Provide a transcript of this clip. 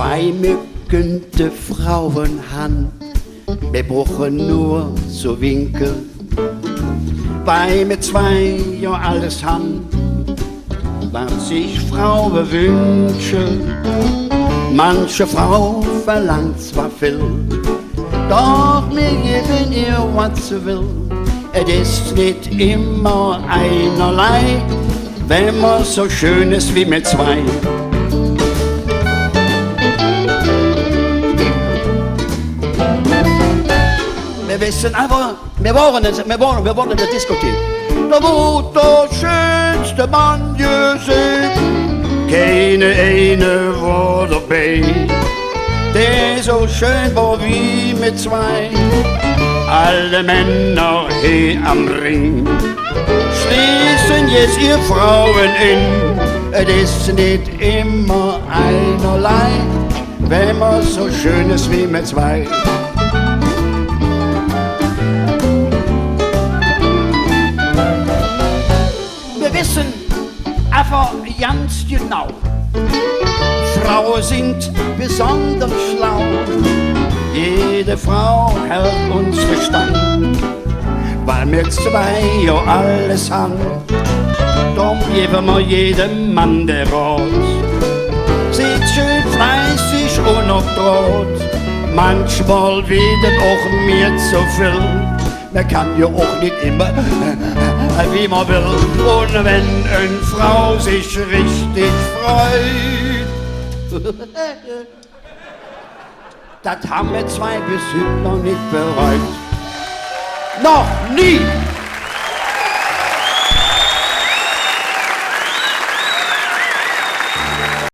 zwei mückende Frauenhand, wir brauchen nur so winken, weil mit zwei ja alles han, was sich Frauen wünschen. Manche Frau verlangt zwar viel, doch mir geben ihr, was sie will. Es ist nicht immer einerlei, wenn man so schön ist wie mit zwei. Wir wissen aber, wir waren in der Diskothek. Da wurde der schönste Mann gesehen, keine eine war dabei, der so schön war wie mit zwei. Alle Männer hier am Ring schließen jetzt ihr Frauen in. Es ist nicht immer einerlei, wenn man so schön ist wie mit zwei. Wir wissen aber ganz genau, Frauen sind besonders schlau. Jede Frau hält uns Verstand, weil wir zwei ja alles haben. Darum geben wir jedem Mann der Rat. Seht schön fleißig und auf Draht. Manchmal wird auch mir zu viel. Man kann ja auch nicht immer, wie man will. Und wenn eine Frau sich richtig freut, das haben wir zwei bis heute noch nicht bereut. Noch nie!